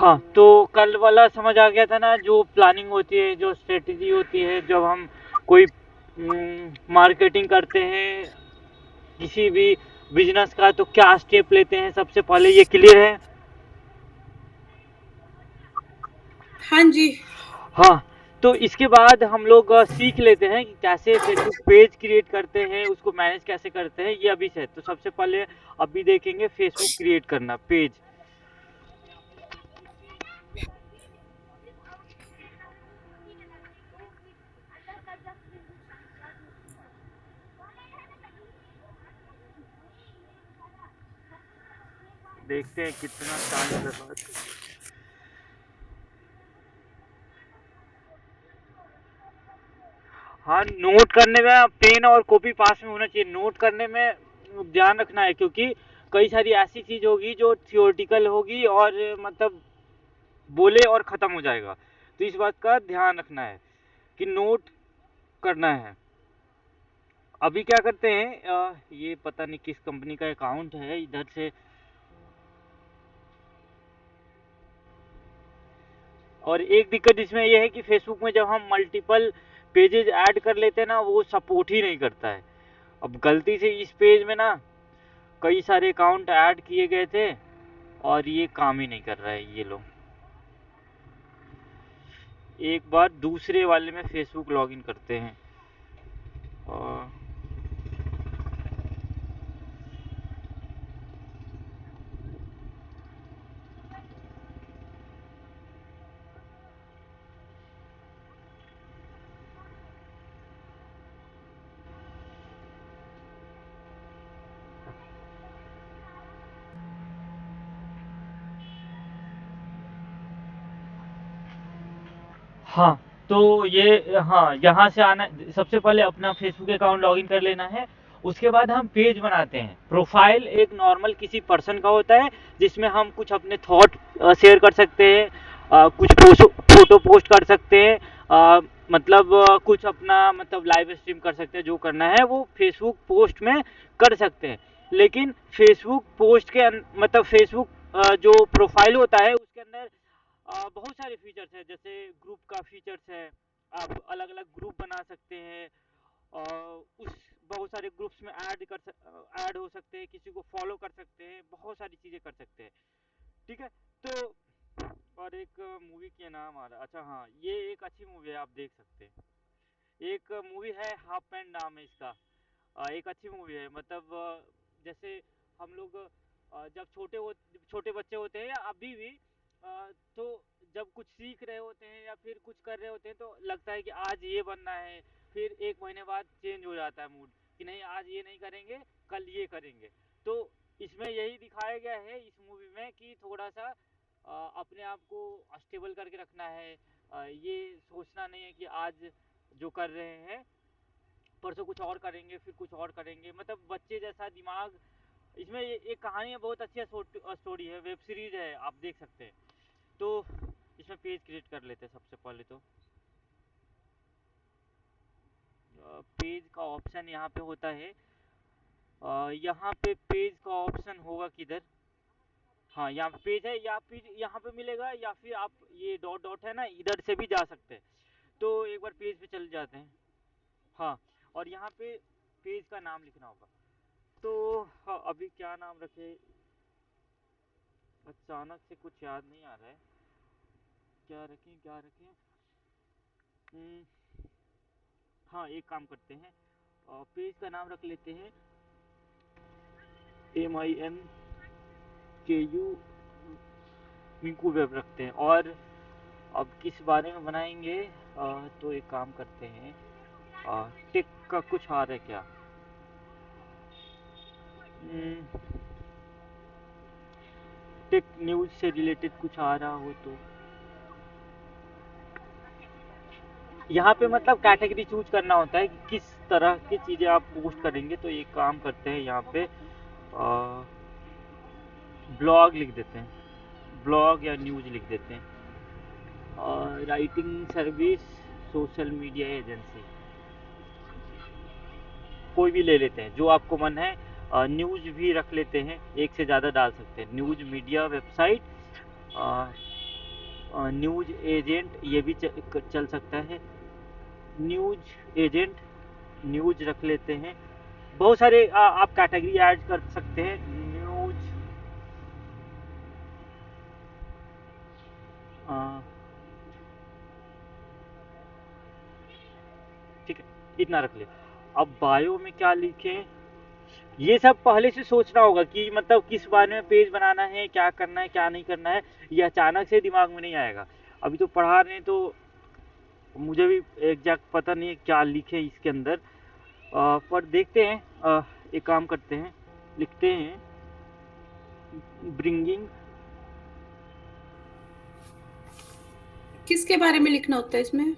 हाँ, तो कल वाला समझ आ गया था ना, जो प्लानिंग होती है, जो स्ट्रेटेजी होती है, जब हम कोई मार्केटिंग करते हैं किसी भी बिजनेस का, तो क्या स्टेप लेते हैं सबसे पहले, ये क्लियर है? हाँ जी। हाँ, तो इसके बाद हम लोग सीख लेते हैं कि कैसे फेसबुक पेज क्रिएट करते हैं, उसको मैनेज कैसे करते हैं, ये अभी से। तो सबसे पहले अभी देखेंगे फेसबुक क्रिएट करना पेज। देखते हैं कितना टाइम बर्बाद। हाँ, नोट करने में पेन और कॉपी पास में होना चाहिए। नोट करने में ध्यान रखना है, क्योंकि कई सारी ऐसी चीज होगी जो थियोरटिकल होगी और मतलब बोले और खत्म हो जाएगा। तो इस बात का ध्यान रखना है कि नोट करना है। अभी क्या करते हैं, ये पता नहीं किस कंपनी का अकाउंट है इधर से। और एक दिक्कत इसमें यह है कि फेसबुक में जब हम मल्टीपल पेजेज ऐड कर लेते हैं ना, वो सपोर्ट ही नहीं करता है। अब गलती से इस पेज में ना कई सारे अकाउंट ऐड किए गए थे और ये काम ही नहीं कर रहा है ये लोग। एक बार दूसरे वाले में फेसबुक लॉगिन करते हैं। और हाँ, तो ये हाँ, यहाँ से आना। सबसे पहले अपना फेसबुक अकाउंट लॉगिन कर लेना है। उसके बाद हम पेज बनाते हैं। प्रोफाइल एक नॉर्मल किसी पर्सन का होता है, जिसमें हम कुछ अपने थॉट शेयर कर सकते हैं, कुछ फोटो पोस्ट कर सकते हैं, मतलब कुछ अपना मतलब लाइव स्ट्रीम कर सकते हैं। जो करना है वो फेसबुक पोस्ट में कर सकते हैं। लेकिन फेसबुक पोस्ट के मतलब फेसबुक जो प्रोफाइल होता है उसके अंदर बहुत सारे फीचर्स हैं। जैसे ग्रुप का फीचर्स है, आप अलग अलग ग्रुप बना सकते हैं और उस बहुत सारे ग्रुप्स में ऐड हो सकते हैं, किसी को फॉलो कर सकते हैं, बहुत सारी चीज़ें कर सकते हैं। ठीक है। तो और एक मूवी के नाम आ रहा, अच्छा हाँ, ये एक अच्छी मूवी है, आप देख सकते हैं। एक मूवी है, हाफ पैंट नाम है इसका। एक अच्छी मूवी है, मतलब जैसे हम लोग जब छोटे बच्चे होते हैं या अभी भी, तो जब कुछ सीख रहे होते हैं या फिर कुछ कर रहे होते हैं, तो लगता है कि आज ये बनना है। फिर एक महीने बाद चेंज हो जाता है मूड, कि नहीं आज ये नहीं करेंगे, कल ये करेंगे। तो इसमें यही दिखाया गया है इस मूवी में कि थोड़ा सा अपने आप को स्टेबल करके रखना है। ये सोचना नहीं है कि आज जो कर रहे हैं परसों कुछ और करेंगे, फिर कुछ और करेंगे, मतलब बच्चे जैसा दिमाग। इसमें एक कहानी है, बहुत अच्छी स्टोरी है, वेब सीरीज है, आप देख सकते हैं। तो इसमें पेज क्रिएट कर लेते हैं सबसे पहले। तो पेज का ऑप्शन यहाँ पे होता है, यहाँ पे पेज का ऑप्शन होगा किधर। हाँ, यहाँ पे पेज है, या फिर यहाँ पे मिलेगा, या फिर आप ये डॉट डॉट है ना, इधर से भी जा सकते हैं। तो एक बार पेज पे चल जाते हैं। हाँ, और यहाँ पे पेज का नाम लिखना होगा। तो हाँ, अभी क्या नाम रखे, अचानक से कुछ याद नहीं आ रहा है। क्या रखें क्या रखें। हम्म, हाँ, एक काम करते हैं, पेज का नाम रख लेते हैं MINKU, मिंकू वेब रखते हैं। और अब किस बारे में बनाएंगे, तो एक काम करते हैं, टेक का कुछ आ रहा है क्या? टेक न्यूज से रिलेटेड कुछ आ रहा हो तो। यहाँ पे मतलब कैटेगरी चूज करना होता है कि किस तरह की चीज़ें आप पोस्ट करेंगे। तो एक काम करते हैं, यहाँ पे ब्लॉग लिख देते हैं, ब्लॉग या न्यूज़ लिख देते हैं। Writing service, social media agency, कोई भी ले लेते हैं जो आपको मन है। न्यूज़ भी रख लेते हैं, एक से ज़्यादा डाल सकते हैं, news media website, news agent, ये भी चल सकता है। न्यूज एजेंट, न्यूज रख लेते हैं। बहुत सारे आप कैटेगरी ऐड कर सकते हैं। न्यूज, ठीक है, इतना रख ले। अब बायो में क्या लिखें, ये सब पहले से सोचना होगा कि मतलब किस बारे में पेज बनाना है, क्या करना है, क्या नहीं करना है। ये अचानक से दिमाग में नहीं आएगा। अभी तो पढ़ा रहे हैं तो मुझे भी एग्जैक्ट पता नहीं है क्या लिखे इसके अंदर। पर देखते हैं। एक काम करते हैं, लिखते हैं ब्रिंगिंग। किसके बारे में लिखना होता है इसमें?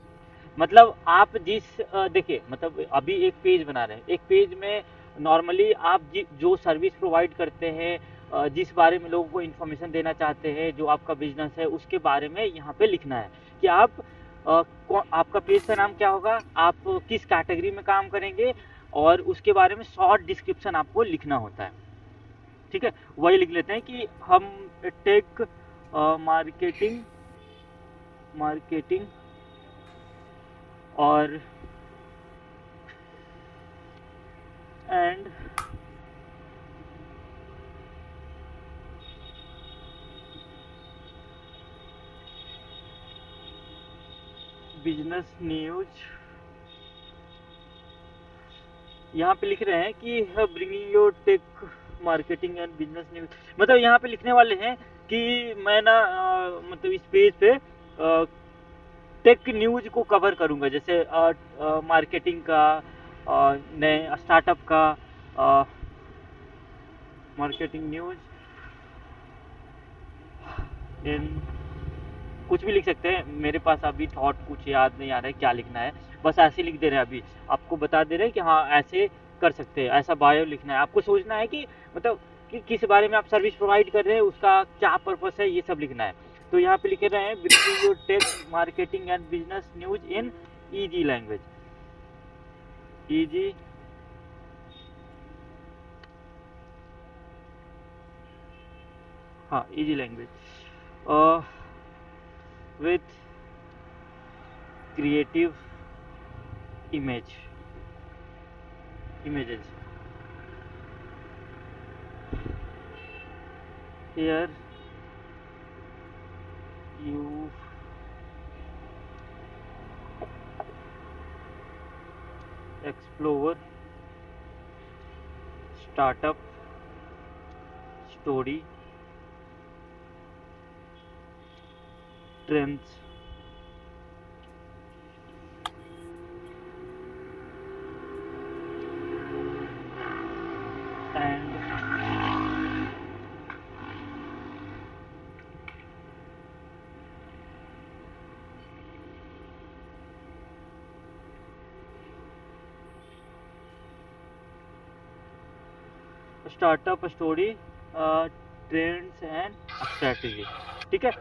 मतलब आप देखिए, मतलब अभी एक पेज बना रहे हैं, एक पेज में नॉर्मली आप जो सर्विस प्रोवाइड करते हैं, जिस बारे में लोगों को इन्फॉर्मेशन देना चाहते हैं, जो आपका बिजनेस है उसके बारे में यहाँ पे लिखना है कि आपका पेज का नाम क्या होगा, आप किस कैटेगरी में काम करेंगे, और उसके बारे में शॉर्ट डिस्क्रिप्शन आपको लिखना होता है। ठीक है, वही लिख लेते हैं कि हम टेक मार्केटिंग मार्केटिंग और एंड बिजनेस न्यूज। यहाँ पे लिख रहे हैं कि bringing your tech marketing and business news. मतलब यहाँ पे लिखने वाले हैं कि मैं ना मतलब इस पेज पे टेक न्यूज को कवर करूँगा, जैसे मार्केटिंग का, नए स्टार्टअप का, मार्केटिंग न्यूज इन, कुछ भी लिख सकते हैं। मेरे पास अभी थॉट कुछ याद नहीं आ रहा है क्या लिखना है, बस ऐसे लिख दे रहे हैं। अभी आपको बता दे रहे हैं कि हाँ ऐसे कर सकते हैं, ऐसा बायो लिखना है। आपको सोचना है कि मतलब कि किस बारे में आप सर्विस प्रोवाइड कर रहे हैं, उसका क्या पर्पस है, ये सब लिखना है। तो यहाँ पे लिख रहे हैं bringing your tech marketing and business news in easy language. Easy, हाँ easy language with creative images here you explore startup story, trends and startup story, trends and strategy. ठीक है,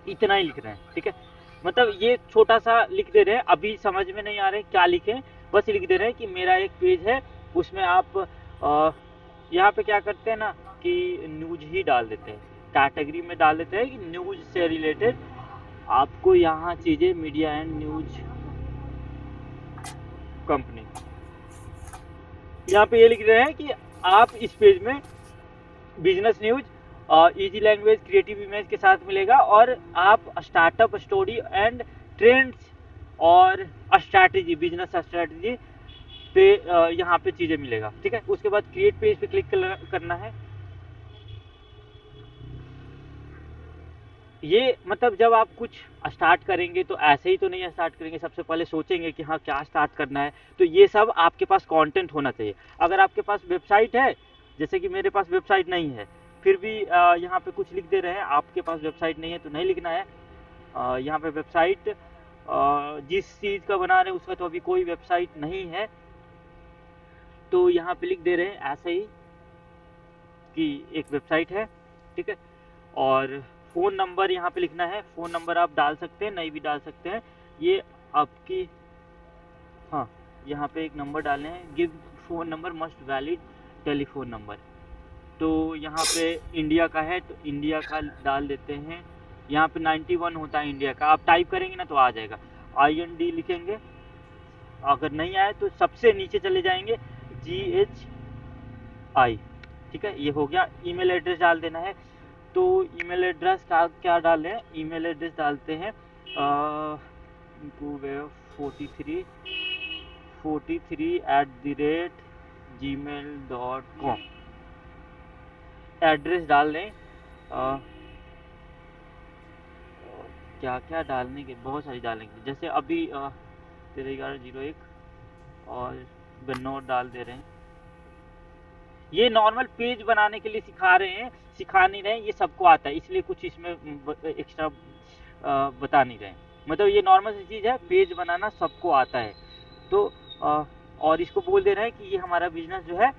इतना ही लिख रहे हैं। ठीक है, मतलब ये छोटा सा लिख दे रहे हैं। अभी समझ में नहीं आ रहे क्या लिखें, बस लिख दे रहे हैं कि मेरा एक पेज है, उसमें आप यहाँ पे क्या करते हैं ना कि न्यूज ही डाल देते हैं, कैटेगरी में डाल देते हैं कि न्यूज से रिलेटेड आपको यहाँ चीज़ें, मीडिया एंड न्यूज कंपनी। यहाँ पे ये लिख रहे हैं कि आप इस पेज में business news easy language creative image के साथ मिलेगा, और आप स्टार्टअप स्टोरी एंड ट्रेंड्स और स्ट्रैटेजी, बिजनेस स्ट्रैटेजी पे यहाँ पे चीज़ें मिलेगा। ठीक है, उसके बाद क्रिएट पेज पे क्लिक करना है। ये मतलब जब आप कुछ स्टार्ट करेंगे तो ऐसे ही तो नहीं स्टार्ट करेंगे, सबसे पहले सोचेंगे कि हाँ क्या स्टार्ट करना है। तो ये सब आपके पास कंटेंट होना चाहिए। अगर आपके पास वेबसाइट है, जैसे कि मेरे पास वेबसाइट नहीं है, फिर भी यहाँ पे कुछ लिख दे रहे हैं। आपके पास वेबसाइट नहीं है तो नहीं लिखना है। यहाँ पे वेबसाइट जिस चीज़ का बना रहे हैं उसका तो अभी कोई वेबसाइट नहीं है, तो यहाँ पे लिख दे रहे हैं ऐसे ही कि एक वेबसाइट है। ठीक है, और फ़ोन नंबर यहाँ पे लिखना है। फ़ोन नंबर आप डाल सकते हैं, नहीं भी डाल सकते हैं, ये आपकी, हाँ यहाँ पे एक नंबर डालने हैं, give phone number must valid telephone number. तो यहाँ पे इंडिया का है तो इंडिया का डाल देते हैं। यहाँ पे 91 होता है इंडिया का, आप टाइप करेंगे ना तो आ जाएगा। IND लिखेंगे, अगर नहीं आए तो सबसे नीचे चले जाएंगे GHI, ठीक है, ये हो गया। ईमेल एड्रेस डाल देना है, तो ईमेल एड्रेस का क्या डालें, ईमेल एड्रेस डालते हैं 43@gmail.com, एड्रेस डाल दें। क्या क्या डालने के, बहुत सारी डालेंगे, जैसे अभी 131101 और गन्नौर डाल दे रहे हैं। ये नॉर्मल पेज बनाने के लिए सिखा रहे हैं, सिखा नहीं रहे हैं, ये सबको आता है, इसलिए कुछ इसमें एक्स्ट्रा बता नहीं रहे हैं। मतलब ये नॉर्मल सी चीज़ है, पेज बनाना सबको आता है। तो और इसको बोल दे रहे हैं कि ये हमारा बिजनेस जो है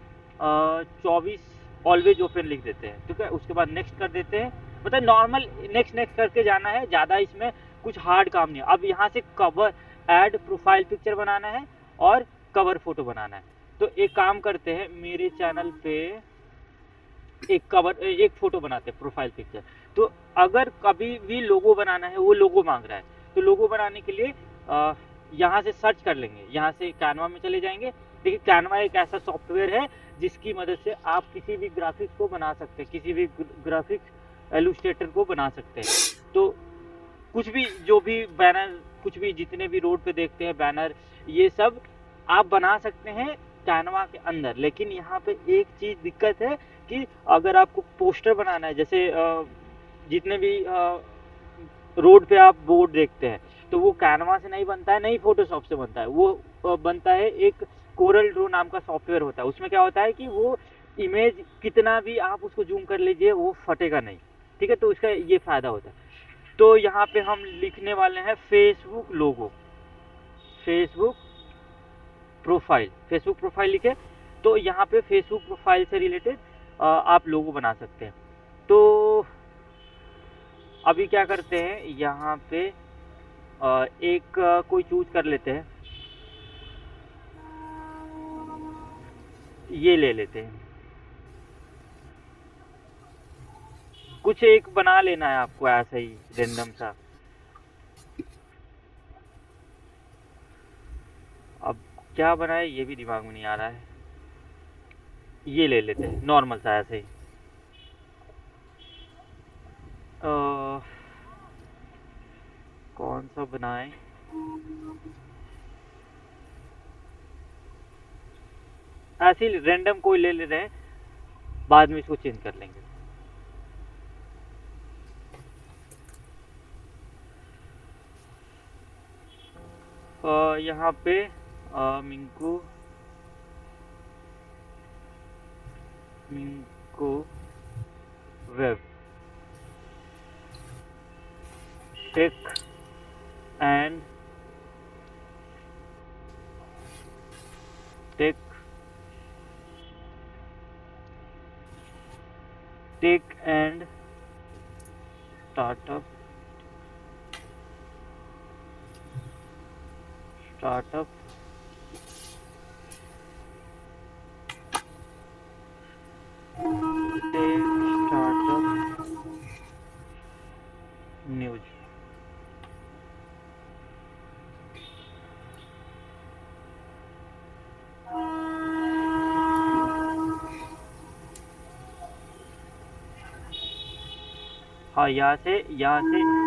24 ऑलवेज ओपन लिख देते हैं, ठीक है। उसके बाद नेक्स्ट कर देते हैं, मतलब नॉर्मल नेक्स्ट नेक्स्ट करके जाना है, ज़्यादा इसमें कुछ हार्ड काम नहीं है। अब यहाँ से कवर ऐड प्रोफाइल पिक्चर बनाना है और कवर फोटो बनाना है। तो एक काम करते हैं, मेरे चैनल पे एक फोटो बनाते हैं प्रोफाइल पिक्चर। तो अगर कभी भी लोगो बनाना है, वो लोगो मांग रहा है, तो लोगो बनाने के लिए यहाँ से सर्च कर लेंगे, यहाँ से कैनवा में चले जाएंगे। देखिए कैनवा एक ऐसा सॉफ्टवेयर है जिसकी मदद से आप किसी भी ग्राफिक्स को बना सकते हैं, किसी भी ग्राफिक्स इलस्ट्रेटर को बना सकते हैं। तो कुछ भी, जो भी बैनर, कुछ भी जितने भी रोड पे देखते हैं बैनर, ये सब आप बना सकते हैं कैनवा के अंदर। लेकिन यहाँ पे एक चीज़ दिक्कत है कि अगर आपको पोस्टर बनाना है, जैसे जितने भी रोड पे आप बोर्ड देखते हैं, तो वो कैनवा से नहीं बनता है, नहीं फोटोशॉप से बनता है, वो बनता है एक कोरल ड्रो नाम का सॉफ्टवेयर होता है। उसमें क्या होता है कि वो इमेज कितना भी आप उसको जूम कर लीजिए, वो फटेगा नहीं, ठीक है। तो उसका ये फ़ायदा होता है। तो यहाँ पे हम लिखने वाले हैं फेसबुक लोगो, फेसबुक प्रोफाइल लिखे, तो यहाँ पे फेसबुक प्रोफाइल से रिलेटेड आप लोगो बना सकते हैं। तो अभी क्या करते हैं, यहाँ पे एक कोई चूज कर लेते हैं, ये ले लेते हैं, कुछ एक बना लेना है आपको ऐसा ही रेंडम सा। अब क्या बनाए ये भी दिमाग में नहीं आ रहा है, ये ले लेते हैं नॉर्मल सा ऐसे ही। कौन सा बनाए, ऐसे ही रेंडम कोई ले ले रहे हैं, बाद में इसको चेंज कर लेंगे। यहाँ पे मिंको web tech and startup news. हाँ, यहाँ से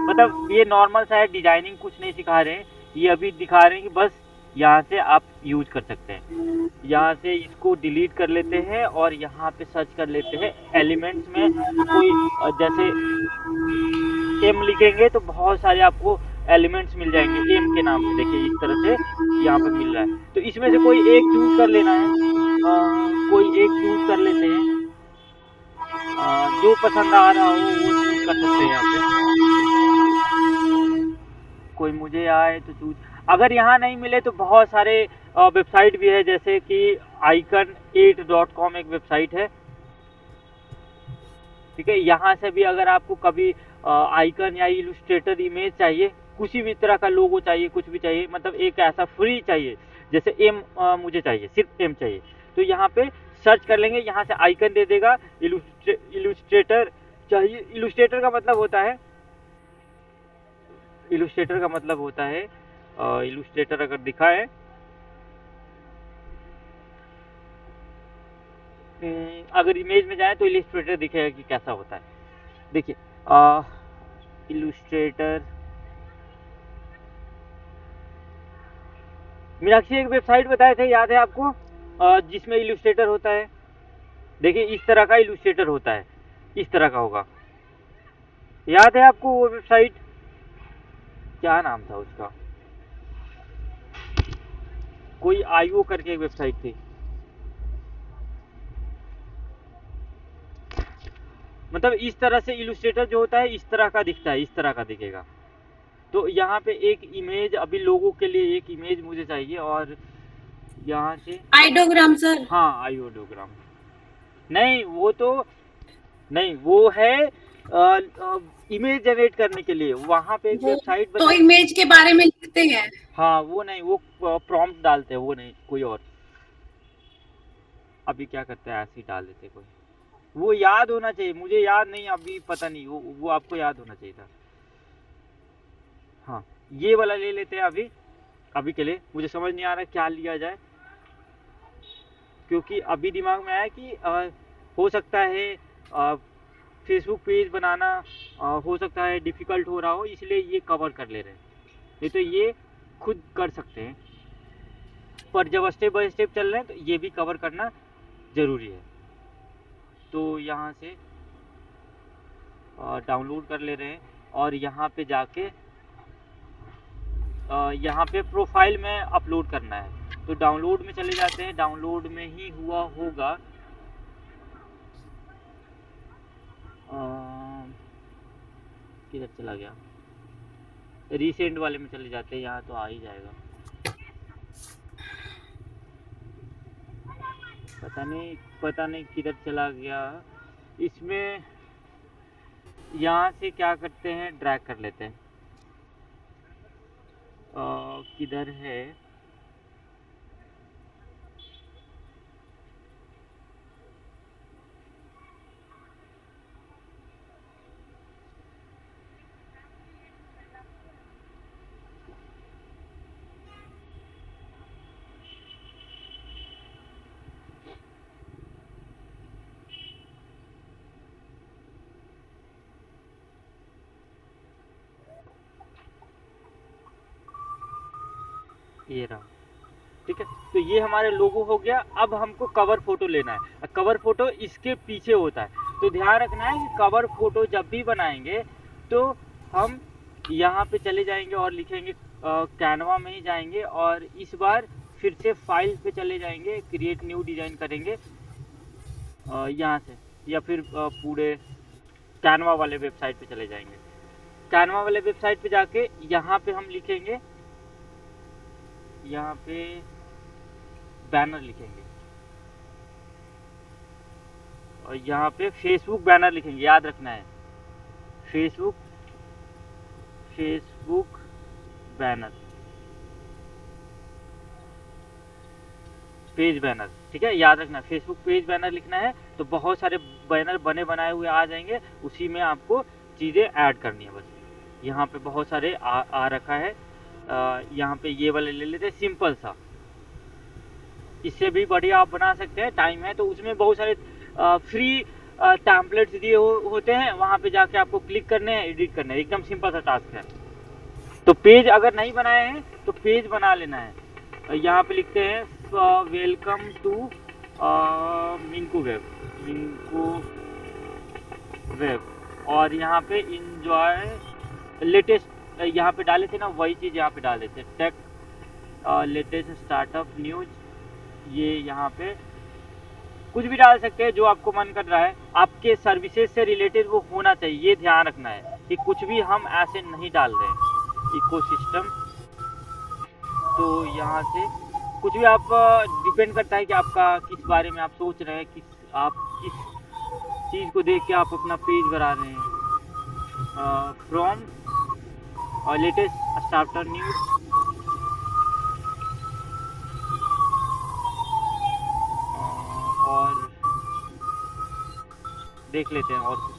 मतलब ये नॉर्मल सा है, डिजाइनिंग कुछ नहीं सिखा रहे हैं, ये अभी दिखा रहे हैं कि बस यहाँ से आप यूज कर सकते हैं। यहाँ से इसको डिलीट कर लेते हैं और यहाँ पे सर्च कर लेते हैं एलिमेंट्स में कोई, जैसे एम लिखेंगे तो बहुत सारे आपको एलिमेंट्स मिल जाएंगे एम के नाम से। देखिए इस तरह से यहाँ पे मिल रहा है, तो इसमें से कोई एक चूज कर लेना है, कोई एक चूज कर लेते हैं, जो पसंद आ रहा हो वो चूज कर सकते हैं। यहाँ पे कोई मुझे आए तो चूज, अगर यहाँ नहीं मिले तो बहुत सारे वेबसाइट भी है, जैसे कि icon8.com एक वेबसाइट है, ठीक है। यहाँ से भी अगर आपको कभी आइकन या इलस्ट्रेटर इमेज चाहिए, किसी भी तरह का लोगो चाहिए, कुछ भी चाहिए, मतलब एक ऐसा फ्री चाहिए, जैसे एम मुझे चाहिए, सिर्फ एम चाहिए, तो यहाँ पे सर्च कर लेंगे, यहाँ से आइकन दे देगा इलुस्ट्रेटर चाहिए। इलुस्ट्रेटर का मतलब होता है इलुस्ट्रेटर अगर दिखाए, अगर इमेज में जाए तो इलुस्ट्रेटर दिखेगा कि कैसा होता है। देखिए इलुस्ट्रेटर, मीनाक्षी एक वेबसाइट बताए थे, याद है आपको, जिसमें इलुस्ट्रेटर होता है। देखिए इस तरह का इलुस्ट्रेटर होता है, इस तरह का होगा, याद है आपको वो वेबसाइट, क्या नाम था उसका, कोई आईओ करके एक वेबसाइट थी। मतलब इस तरह से इलुस्ट्रेटर जो होता है इस तरह का दिखता है, इस तरह का दिखेगा। तो यहाँ पे एक इमेज, अभी लोगों के लिए एक इमेज मुझे चाहिए, और यहाँ से आइडोग्राम सर। हाँ आइडियोग्राम, नहीं वो तो नहीं, वो है इमेज जनरेट करने के लिए, वहाँ पे एक वो वेबसाइट तो इमेज के बारे में लिखते हैं। हाँ वो नहीं, वो प्रॉम्प्ट डालते हैं, वो नहीं, कोई और। अभी क्या करते हैं, ऐसे ही डाल देते कोई, वो याद होना चाहिए, मुझे याद नहीं अभी, पता नहीं, वो आपको याद होना चाहिए था। हाँ ये वाला ले लेते हैं अभी के लिए, मुझे समझ नहीं आ रहा क्या लिया जाए, क्योंकि अभी दिमाग में आया कि हो सकता है फेसबुक पेज बनाना हो सकता है डिफ़िकल्ट हो रहा हो, इसलिए ये कवर कर ले रहे हैं। नहीं तो ये खुद कर सकते हैं, पर जब स्टेप बाय स्टेप चल रहे हैं तो ये भी कवर करना ज़रूरी है। तो यहाँ से डाउनलोड कर ले रहे हैं, और यहाँ पे जाके यहाँ पे प्रोफाइल में अपलोड करना है। तो डाउनलोड में चले जाते हैं, डाउनलोड में ही हुआ होगा, किधर चला गया, रिसेंट वाले में चले जाते हैं, यहाँ तो आ ही जाएगा, पता नहीं किधर चला गया। इसमें यहाँ से क्या करते हैं, ड्रैग कर लेते हैं, किधर है, ये रहा, ठीक है। तो ये हमारे लोगो हो गया। अब हमको कवर फोटो लेना है, कवर फोटो इसके पीछे होता है, तो ध्यान रखना है कि कवर फोटो जब भी बनाएंगे तो हम यहाँ पे चले जाएंगे और लिखेंगे, कैनवा में ही जाएंगे, और इस बार फिर से फाइल पे चले जाएंगे, क्रिएट न्यू डिजाइन करेंगे यहाँ से, या फिर पूरे कैनवा वाले वेबसाइट पे चले जाएंगे। कैनवा वाले वेबसाइट पे जाके यहाँ पे हम लिखेंगे, यहाँ पे बैनर लिखेंगे, और यहाँ पे फेसबुक बैनर लिखेंगे, याद रखना है, फेसबुक बैनर, पेज बैनर, ठीक है, याद रखना फेसबुक पेज बैनर लिखना है। तो बहुत सारे बैनर बने बनाए हुए आ जाएंगे, उसी में आपको चीज़ें ऐड करनी है बस। यहाँ पे बहुत सारे आ रखा है, यहाँ पे ये वाले ले लेते हैं, सिंपल सा, इससे भी बढ़िया आप बना सकते हैं, टाइम है तो। उसमें बहुत सारे फ्री टैम्पलेट्स दिए होते हैं, वहाँ पे जाके आपको क्लिक करने हैं, एडिट करने हैं, एकदम सिंपल सा टास्क है। तो पेज अगर नहीं बनाए हैं तो पेज बना लेना है। यहाँ पे लिखते हैं वेलकम टू मिंकू वेब, और यहाँ पे इंजॉय लेटेस्ट, यहाँ पे डाले थे ना वही चीज़ यहाँ पे डाल देते, टेक लेटेस्ट स्टार्टअप न्यूज, ये यहाँ पे कुछ भी डाल सकते हैं जो आपको मन कर रहा है, आपके सर्विसेज से रिलेटेड वो होना चाहिए, ये ध्यान रखना है कि कुछ भी हम ऐसे नहीं डाल रहे हैं। इकोसिस्टम, तो यहाँ से कुछ भी आप, डिपेंड करता है कि आपका किस बारे में आप सोच रहे हैं, आप किस चीज़ को देख के आप अपना पेज बना रहे हैं। फ्रॉम लेटेस्ट स्टार्टर न्यूज, और देख लेते हैं और कुछ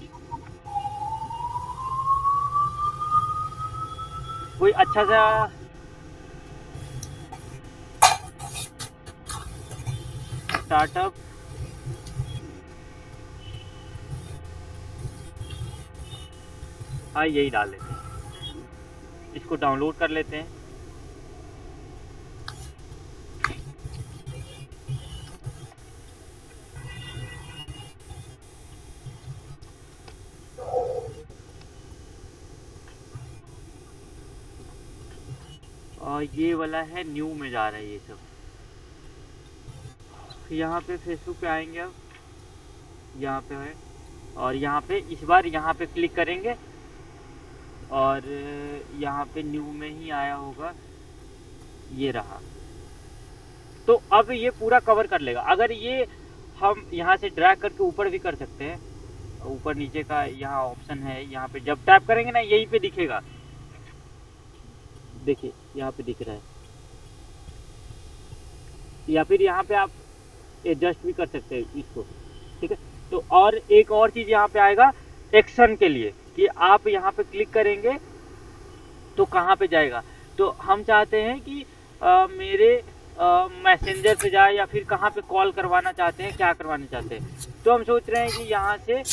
कोई अच्छा सा स्टार्टअप। हाँ यही डाल लेते हैं, इसको डाउनलोड कर लेते हैं। और ये वाला है न्यू में जा रहा है ये सब। यहाँ पे फेसबुक पे आएंगे, अब यहाँ पे है और यहाँ पे इस बार यहाँ पे क्लिक करेंगे और यहाँ पे न्यू में ही आया होगा, ये रहा। तो अब ये पूरा कवर कर लेगा। अगर ये हम यहाँ से ड्रैग करके ऊपर भी कर सकते हैं, ऊपर नीचे का यहाँ ऑप्शन है, यहाँ पे जब टैप करेंगे ना यहीं पे दिखेगा, देखिए यहाँ पे दिख रहा है। या फिर यहाँ पे आप एडजस्ट भी कर सकते हैं इसको, ठीक है। तो और एक और चीज़ यहाँ पे आएगा एक्शन के लिए, कि आप यहाँ पे क्लिक करेंगे तो कहाँ पे जाएगा। तो हम चाहते हैं कि मेरे मैसेंजर पे जाए या फिर कहाँ पे कॉल करवाना चाहते हैं, क्या करवाना चाहते हैं। तो हम सोच रहे हैं कि यहाँ से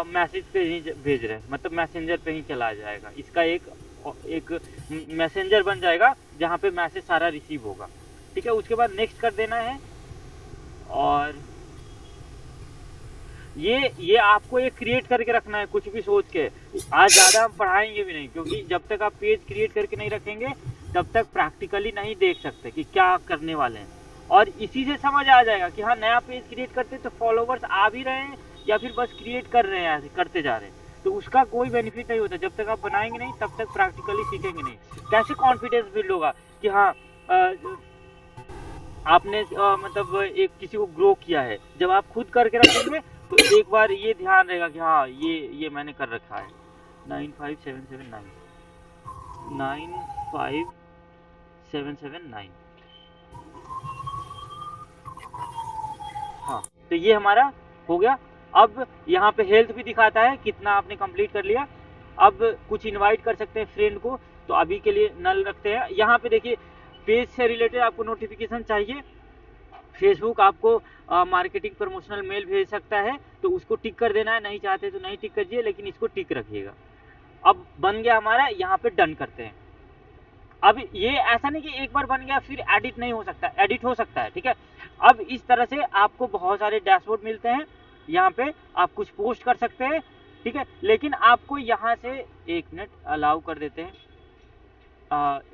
मैसेज पे ही भेज रहे हैं, मतलब मैसेंजर पे ही चला जाएगा। इसका एक मैसेंजर बन जाएगा जहाँ पे मैसेज सारा रिसीव होगा, ठीक है। उसके बाद नेक्स्ट कर देना है। और ये आपको एक क्रिएट करके रखना है, कुछ भी सोच के। आज ज़्यादा हम पढ़ाएंगे भी नहीं, क्योंकि जब तक आप पेज क्रिएट करके नहीं रखेंगे तब तक प्रैक्टिकली नहीं देख सकते कि क्या करने वाले हैं। और इसी से समझ आ जाएगा कि हाँ नया पेज क्रिएट करते तो फॉलोवर्स आ भी रहे हैं या फिर बस क्रिएट कर रहे हैं, ऐसे करते जा रहे हैं। तो उसका कोई बेनिफिट नहीं होता जब तक आप बनाएंगे नहीं, तब तक प्रैक्टिकली सीखेंगे नहीं। कैसे कॉन्फिडेंस बिल्ड होगा कि हाँ आपने मतलब एक किसी को ग्रो किया है। जब आप खुद करके रखेंगे तो एक बार ये ध्यान रहेगा कि हाँ ये मैंने कर रखा है। 95779 95779। हाँ तो ये हमारा हो गया। अब यहाँ पे हेल्थ भी दिखाता है कितना आपने कंप्लीट कर लिया। अब कुछ इनवाइट कर सकते हैं फ्रेंड को, तो अभी के लिए नल रखते हैं। यहाँ पे देखिए पेज से रिलेटेड आपको नोटिफिकेशन चाहिए, फेसबुक आपको मार्केटिंग प्रमोशनल मेल भेज सकता है, तो उसको टिक कर देना है। नहीं चाहते तो नहीं टिक करिए, लेकिन इसको टिक रखिएगा। अब बन गया हमारा, यहाँ पे डन करते हैं। अब ये ऐसा नहीं कि एक बार बन गया फिर एडिट नहीं हो सकता, एडिट हो सकता है, ठीक है। अब इस तरह से आपको बहुत सारे डैशबोर्ड मिलते हैं, यहाँ पे आप कुछ पोस्ट कर सकते हैं, ठीक है। लेकिन आपको यहाँ से 1 मिनट अलाउ कर देते हैं,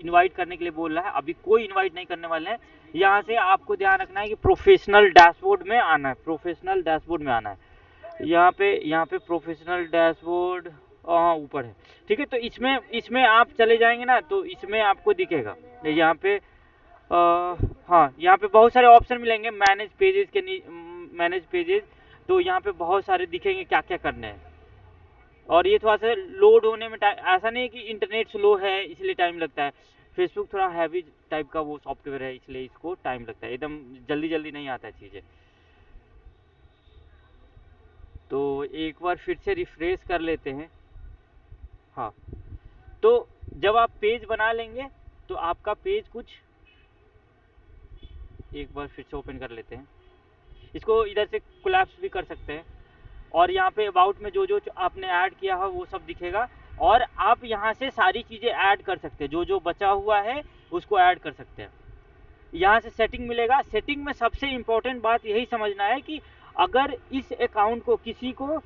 इनवाइट करने के लिए बोल रहा है, अभी कोई इनवाइट नहीं करने वाले हैं। यहाँ से आपको ध्यान रखना है कि प्रोफेशनल डैशबोर्ड में आना है, प्रोफेशनल डैशबोर्ड में आना है। यहाँ पे प्रोफेशनल डैशबोर्ड ऊपर है, ठीक है। तो इसमें आप चले जाएंगे ना, तो इसमें आपको दिखेगा यहाँ पे हाँ यहाँ पे बहुत सारे ऑप्शन मिलेंगे मैनेज पेजेस के, मैनेज पेजेस। तो यहाँ पे बहुत सारे दिखेंगे क्या क्या करने हैं। और ये थोड़ा सा लोड होने में टाइम, ऐसा नहीं है कि इंटरनेट स्लो है इसलिए टाइम लगता है। फेसबुक थोड़ा हैवी टाइप का वो सॉफ्टवेयर है, इसलिए इसको टाइम लगता है, एकदम जल्दी जल्दी नहीं आता है चीज़ें। तो एक बार फिर से रिफ्रेश कर लेते हैं। हाँ तो जब आप पेज बना लेंगे तो आपका पेज कुछ, एक बार फिर से ओपन कर लेते हैं, इसको इधर से कोलैप्स भी कर सकते हैं। और यहाँ पे अबाउट में जो आपने ऐड किया है वो सब दिखेगा। और आप यहाँ से सारी चीज़ें ऐड कर सकते हैं, जो बचा हुआ है उसको ऐड कर सकते हैं। यहाँ से सेटिंग मिलेगा। सेटिंग में सबसे इम्पोर्टेंट बात यही समझना है कि अगर इस अकाउंट को किसी को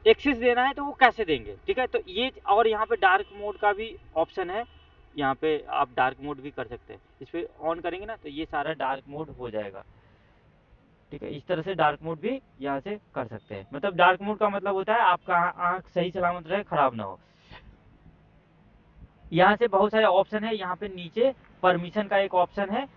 एक्सेस देना है तो वो कैसे देंगे, ठीक है। तो ये, और यहाँ पे डार्क मोड का भी ऑप्शन है, यहाँ पे आप डार्क मोड भी कर सकते हैं। इस पर ऑन करेंगे ना तो ये सारा डार्क मोड हो जाएगा, ठीक है। इस तरह से डार्क मोड भी यहाँ से कर सकते हैं। मतलब डार्क मोड का मतलब होता है आपका आँख सही सलामत रहे, खराब ना हो। यहाँ से बहुत सारे ऑप्शन है। यहाँ पे नीचे परमिशन का एक ऑप्शन है,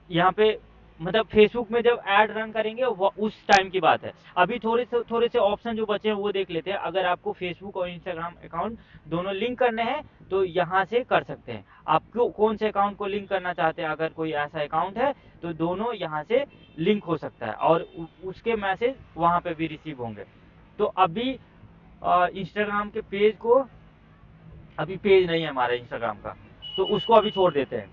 यहाँ पे मतलब फेसबुक में जब ऐड रन करेंगे वो उस टाइम की बात है। अभी थोड़े से ऑप्शन जो बचे हैं वो देख लेते हैं। अगर आपको फेसबुक और इंस्टाग्राम अकाउंट दोनों लिंक करने हैं तो यहाँ से कर सकते हैं। आपको कौन से अकाउंट को लिंक करना चाहते हैं, अगर कोई ऐसा अकाउंट है तो दोनों यहाँ से लिंक हो सकता है और उसके मैसेज वहाँ पे भी रिसीव होंगे। तो अभी इंस्टाग्राम के पेज को, अभी पेज नहीं है हमारा इंस्टाग्राम का, तो उसको अभी छोड़ देते हैं।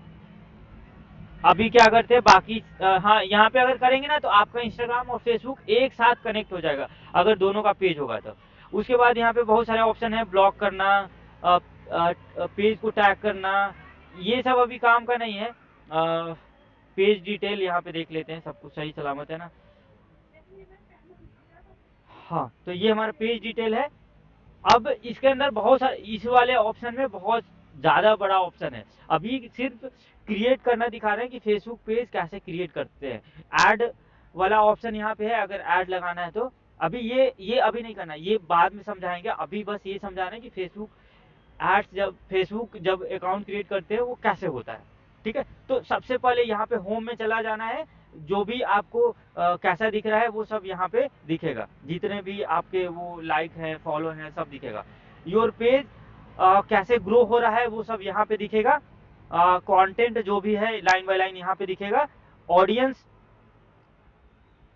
अभी क्या करते हैं बाकी, हाँ यहाँ पे अगर करेंगे ना तो आपका इंस्टाग्राम और फेसबुक एक साथ कनेक्ट हो जाएगा अगर दोनों का पेज होगा तो। उसके बाद यहाँ पे बहुत सारे ऑप्शन है, ब्लॉक करना, पेज को टैग करना, ये सब अभी काम का नहीं है। पेज डिटेल यहाँ पे देख लेते हैं, सब कुछ सही सलामत है ना। हाँ तो ये हमारा पेज डिटेल है। अब इसके अंदर बहुत सारे, इस वाले ऑप्शन में बहुत ज़्यादा बड़ा ऑप्शन है। अभी सिर्फ क्रिएट करना दिखा रहे हैं कि फेसबुक पेज कैसे क्रिएट करते हैं। ऐड वाला ऑप्शन यहाँ पे है, अगर ऐड लगाना है तो अभी ये अभी नहीं करना, ये बाद में समझाएंगे। अभी बस ये समझा रहे हैं कि फेसबुक जब अकाउंट क्रिएट करते हैं वो कैसे होता है। ठीक है, तो सबसे पहले यहाँ पे होम में चला जाना है। जो भी आपको कैसा दिख रहा है वो सब यहाँ पे दिखेगा, जितने भी आपके वो लाइक हैं, फॉलो हैं, सब दिखेगा। योर पेज कैसे ग्रो हो रहा है वो सब यहाँ पे दिखेगा। कंटेंट जो भी है लाइन बाय लाइन यहाँ पे दिखेगा। ऑडियंस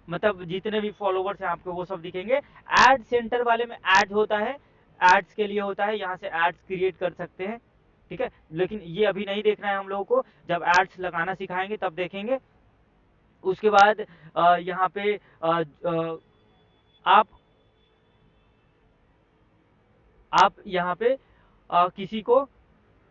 मतलब जितने भी फॉलोवर्स हैं आपके वो सब दिखेंगे। एड सेंटर वाले में एड होता है, एड्स के लिए होता है, यहाँ से एड्स क्रिएट कर सकते हैं। ठीक है, लेकिन ये अभी नहीं देखना है हम लोगों को, जब एड्स लगाना सिखाएंगे तब देखेंगे। उसके बाद यहाँ पे आप यहाँ पे किसी को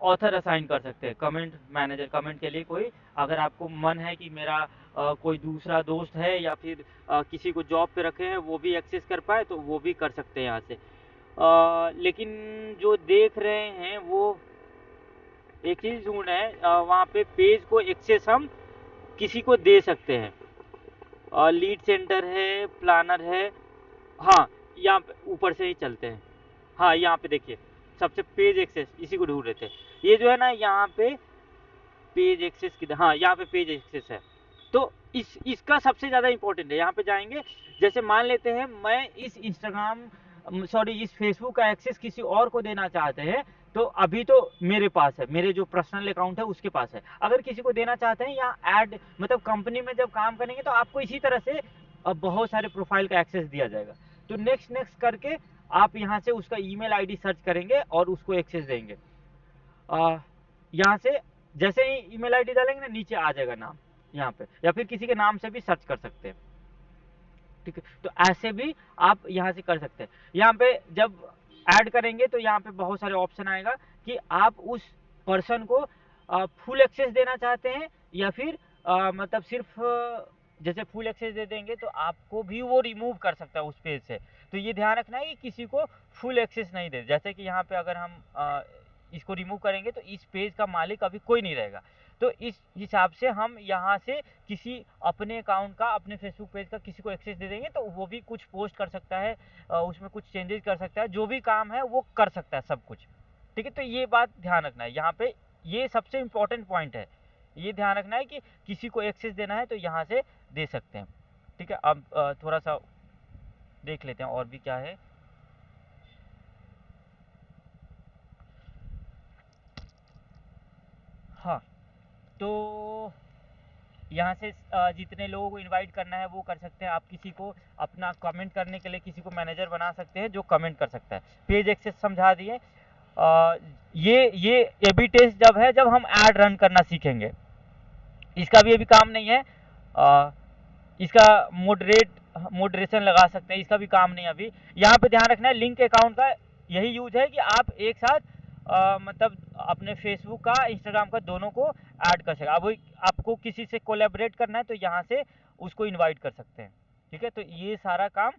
ऑथर असाइन कर सकते हैं। कमेंट मैनेजर, कमेंट के लिए कोई, अगर आपको मन है कि मेरा कोई दूसरा दोस्त है या फिर किसी को जॉब पे रखे हैं वो भी एक्सेस कर पाए तो वो भी कर सकते हैं यहाँ से। लेकिन जो देख रहे हैं वो एक चीज़ ढूंढ रहे हैं, वहाँ पे पेज को एक्सेस हम किसी को दे सकते हैं। लीड सेंटर है, प्लानर है, हाँ यहाँ पे ऊपर से ही चलते हैं। हाँ यहाँ पे देखिए, सबसे पेज एक्सेस, इसी को ढूंढ रहे थे। ये जो है ना यहाँ पे पेज एक्सेस की, हाँ यहाँ पे पेज एक्सेस है। तो इसका सबसे ज़्यादा इंपॉर्टेंट है। यहाँ पे जाएंगे, जैसे मान लेते हैं मैं इस फेसबुक का एक्सेस किसी और को देना चाहते हैं, तो अभी तो मेरे पास है, मेरे जो पर्सनल अकाउंट है उसके पास है। अगर किसी को देना चाहते हैं या ऐड मतलब कंपनी में जब काम करेंगे तो आपको इसी तरह से बहुत सारे प्रोफाइल का एक्सेस दिया जाएगा। तो नेक्स्ट नेक्स्ट करके आप यहाँ से उसका ईमेल आईडी सर्च करेंगे और उसको एक्सेस देंगे। यहाँ से जैसे ही ईमेल आईडी डालेंगे ना नीचे आ जाएगा नाम यहाँ पे, या फिर किसी के नाम से भी सर्च कर सकते हैं। ठीक है, तो ऐसे भी आप यहाँ से कर सकते हैं। यहाँ पे जब ऐड करेंगे तो यहाँ पे बहुत सारे ऑप्शन आएगा कि आप उस पर्सन को फुल एक्सेस देना चाहते हैं या फिर मतलब सिर्फ जैसे फुल एक्सेस दे देंगे तो आपको भी वो रिमूव कर सकता है उस पेज से। तो ये ध्यान रखना है कि किसी को फुल एक्सेस नहीं दे। जैसे कि यहाँ पे अगर हम इसको रिमूव करेंगे तो इस पेज का मालिक अभी कोई नहीं रहेगा। तो इस हिसाब से हम यहाँ से किसी अपने अकाउंट का, अपने फेसबुक पेज का किसी को एक्सेस दे देंगे तो वो भी कुछ पोस्ट कर सकता है, उसमें कुछ चेंजेस कर सकता है, जो भी काम है वो कर सकता है सब कुछ। ठीक है, तो ये बात ध्यान रखना है यहाँ पे, ये सबसे इम्पोर्टेंट पॉइंट है। ये ध्यान रखना है कि किसी को एक्सेस देना है तो यहाँ से दे सकते हैं। ठीक है, अब थोड़ा सा देख लेते हैं और भी क्या है। हाँ तो यहाँ से जितने लोगों को इनवाइट करना है वो कर सकते हैं। आप किसी को अपना कमेंट करने के लिए किसी को मैनेजर बना सकते हैं जो कमेंट कर सकता है। पेज एक्सेस समझा दिए। ये ए/बी टेस्ट जब है जब हम ऐड रन करना सीखेंगे, इसका भी अभी काम नहीं है। इसका मॉडरेशन लगा सकते हैं, इसका भी काम नहीं अभी। यहाँ पे ध्यान रखना है लिंक अकाउंट का यही यूज है कि आप एक साथ मतलब अपने फेसबुक का, इंस्टाग्राम का, दोनों को ऐड कर सकें। अब आपको किसी से कोलैबोरेट करना है तो यहाँ से उसको इनवाइट कर सकते हैं। ठीक है, तो ये सारा काम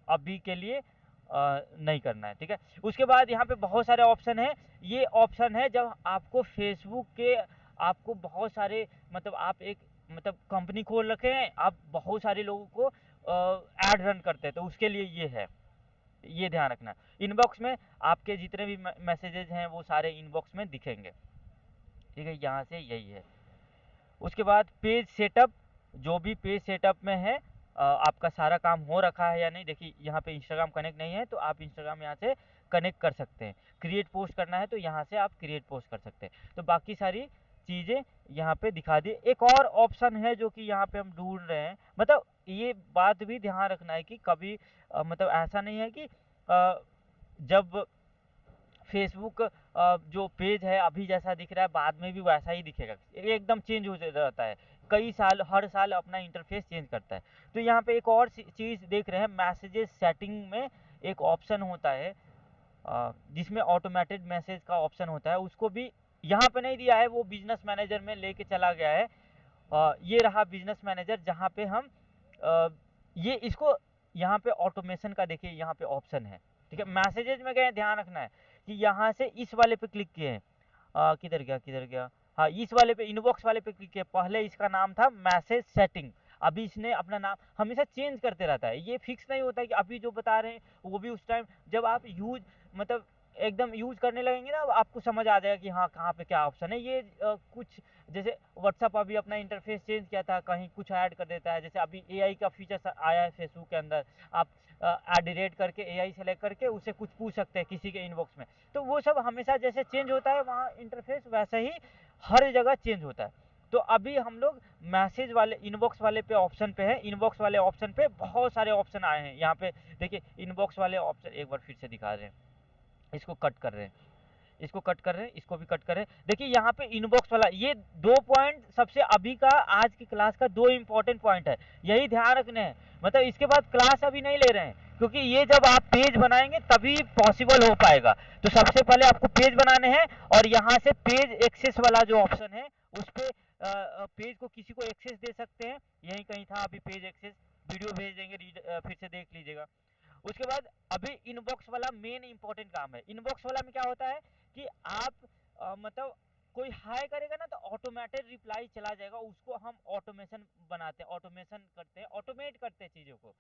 अभी के लिए नहीं करना है। ठीक है, उसके बाद यहाँ पे बहुत सारे ऑप्शन है। ये ऑप्शन है जब आपको फेसबुक के, आपको बहुत सारे मतलब आप एक मतलब कंपनी खोल रखे हैं, आप बहुत सारे लोगों को ऐड रन करते हैं तो उसके लिए ये है। ये ध्यान रखना। इनबॉक्स में आपके जितने भी मैसेजेस हैं वो सारे इनबॉक्स में दिखेंगे। ठीक है, यहाँ से यही है। उसके बाद पेज सेटअप, जो भी पेज सेटअप में है आपका सारा काम हो रखा है या नहीं। देखिए यहाँ पे इंस्टाग्राम कनेक्ट नहीं है तो आप इंस्टाग्राम यहाँ से कनेक्ट कर सकते हैं। क्रिएट पोस्ट करना है तो यहाँ से आप क्रिएट पोस्ट कर सकते हैं। तो बाकी सारी चीज़ें यहाँ पे दिखा दी। एक और ऑप्शन है जो कि यहाँ पे हम ढूंढ रहे हैं, मतलब ये बात भी ध्यान रखना है कि कभी मतलब ऐसा नहीं है कि जब फेसबुक जो पेज है अभी जैसा दिख रहा है बाद में भी वैसा ही दिखेगा, एकदम चेंज हो जाता है। कई साल, हर साल अपना इंटरफेस चेंज करता है। तो यहाँ पे एक और चीज़ देख रहे हैं, मैसेजेस सेटिंग में एक ऑप्शन होता है जिसमें ऑटोमेटेड मैसेज का ऑप्शन होता है, उसको भी यहाँ पे नहीं दिया है, वो बिजनेस मैनेजर में लेके चला गया है। ये रहा बिजनेस मैनेजर जहाँ पे हम ये इसको यहाँ पे ऑटोमेशन का देखिए यहाँ पे ऑप्शन है, ठीक है। मैसेजेज में गए, ध्यान रखना है कि यहाँ से इस वाले पे क्लिक किए हैं, किधर गया, हाँ इस वाले पे, इनबॉक्स वाले पे क्लिक किया। पहले इसका नाम था मैसेज सेटिंग, अभी इसने अपना नाम हमेशा चेंज करते रहता है, ये फिक्स नहीं होता है कि अभी जो बता रहे हैं वो भी उस टाइम जब आप यूज मतलब एकदम यूज करने लगेंगे ना आपको समझ आ जाएगा कि हाँ कहाँ पे क्या ऑप्शन है। ये कुछ जैसे व्हाट्सअप अभी अपना इंटरफेस चेंज किया था, कहीं कुछ ऐड कर देता है। जैसे अभी एआई का फीचर आया है फेसबुक के अंदर, आप एडिट करके एआई सेलेक्ट करके उससे कुछ पूछ सकते हैं किसी के इनबॉक्स में। तो वो सब हमेशा जैसे चेंज होता है वहाँ इंटरफेस वैसे ही हर जगह चेंज होता है। तो अभी हम लोग मैसेज वाले इनबॉक्स वाले पे ऑप्शन पे है। इनबॉक्स वाले ऑप्शन पे बहुत सारे ऑप्शन आए हैं। यहाँ पे देखिए इनबॉक्स वाले ऑप्शन एक बार फिर से दिखा रहे हैं, इसको कट कर रहे हैं, इसको कट कर रहे हैं, इसको भी कट कर रहे हैं। देखिए यहाँ पे इनबॉक्स वाला, ये 2 पॉइंट सबसे अभी का आज की क्लास का 2 इंपॉर्टेंट पॉइंट है, यही ध्यान रखने हैं। मतलब इसके बाद क्लास अभी नहीं ले रहे हैं क्योंकि ये जब आप पेज बनाएंगे तभी पॉसिबल हो पाएगा। तो सबसे पहले आपको पेज बनाने हैं और यहाँ से पेज एक्सेस वाला जो ऑप्शन है उस पर पेज को किसी को एक्सेस दे सकते हैं, यही कहीं था अभी पेज एक्सेस, वीडियो भेज देंगे, फिर से देख लीजिएगा। उसके बाद अभी इनबॉक्स वाला मेन इंपॉर्टेंट काम है। इनबॉक्स वाला में क्या होता है कि आप मतलब कोई हाई करेगा ना तो ऑटोमेटेड रिप्लाई चला जाएगा, उसको हम ऑटोमेशन बनाते हैं, ऑटोमेशन करते हैं, ऑटोमेट करते हैं चीज़ों को,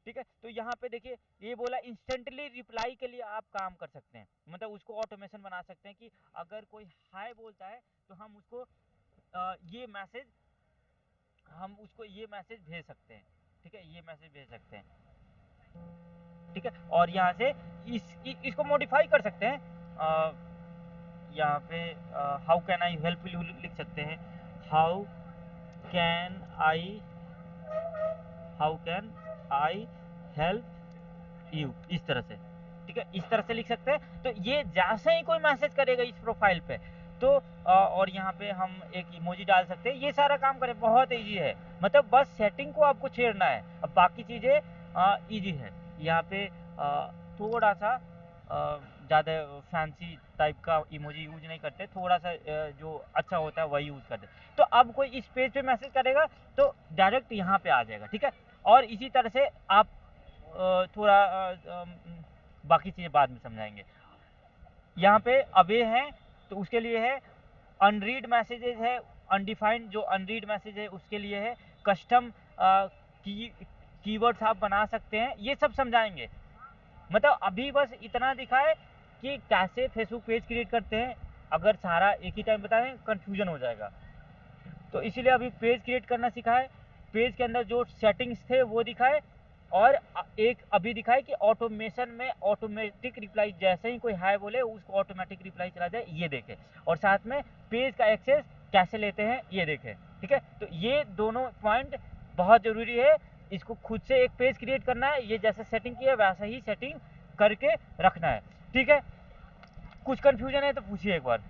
ठीक है। तो यहाँ पे देखिए ये बोला इंस्टेंटली रिप्लाई के लिए आप काम कर सकते हैं, मतलब उसको ऑटोमेशन बना सकते हैं कि अगर कोई हाई बोलता है तो हम उसको ये मैसेज हम उसको ये मैसेज भेज सकते हैं, ठीक है, ये मैसेज भेज सकते हैं, ठीक है। और यहाँ से इसको मॉडिफाई कर सकते हैं। यहाँ पे how can I help you लिख सकते हैं, how can I help you, इस तरह से, ठीक है, इस तरह से लिख सकते हैं। तो ये जैसे ही कोई मैसेज करेगा इस प्रोफाइल पे तो और यहाँ पे हम एक इमोजी डाल सकते हैं, ये सारा काम करें, बहुत इजी है। मतलब बस सेटिंग को आपको छेड़ना है, अब बाकी चीज़ें इजी है। यहाँ पे थोड़ा सा ज़्यादा फैंसी टाइप का इमोजी यूज नहीं करते, थोड़ा सा जो अच्छा होता है वही यूज़ करते। तो अब कोई इस पेज पे मैसेज करेगा तो डायरेक्ट यहाँ पे आ जाएगा, ठीक है। और इसी तरह से आप थोड़ा बाकी चीज़ें बाद में समझाएंगे। यहाँ पे अवे है तो उसके लिए है, अनरीड मैसेजेस है, अनडिफाइंड जो अनरीड मैसेज है उसके लिए है, कस्टम कीवर्ड्स आप बना सकते हैं, ये सब समझाएंगे। मतलब अभी बस इतना दिखाए कि कैसे फेसबुक पेज क्रिएट करते हैं, अगर सारा एक ही टाइम बताएं कंफ्यूजन हो जाएगा। तो इसीलिए अभी पेज क्रिएट करना सिखाए, पेज के अंदर जो सेटिंग्स थे वो दिखाए, और एक अभी दिखाए कि ऑटोमेशन में ऑटोमेटिक रिप्लाई, जैसे ही कोई हाय बोले उसको ऑटोमेटिक रिप्लाई चला जाए, ये देखे। और साथ में पेज का एक्सेस कैसे लेते हैं ये देखे, ठीक है। तो ये दोनों पॉइंट बहुत ज़रूरी है, इसको खुद से एक पेज क्रिएट करना है, ये जैसे सेटिंग किया वैसा ही सेटिंग करके रखना है, ठीक है। कुछ कन्फ्यूजन है तो पूछिए एक बार।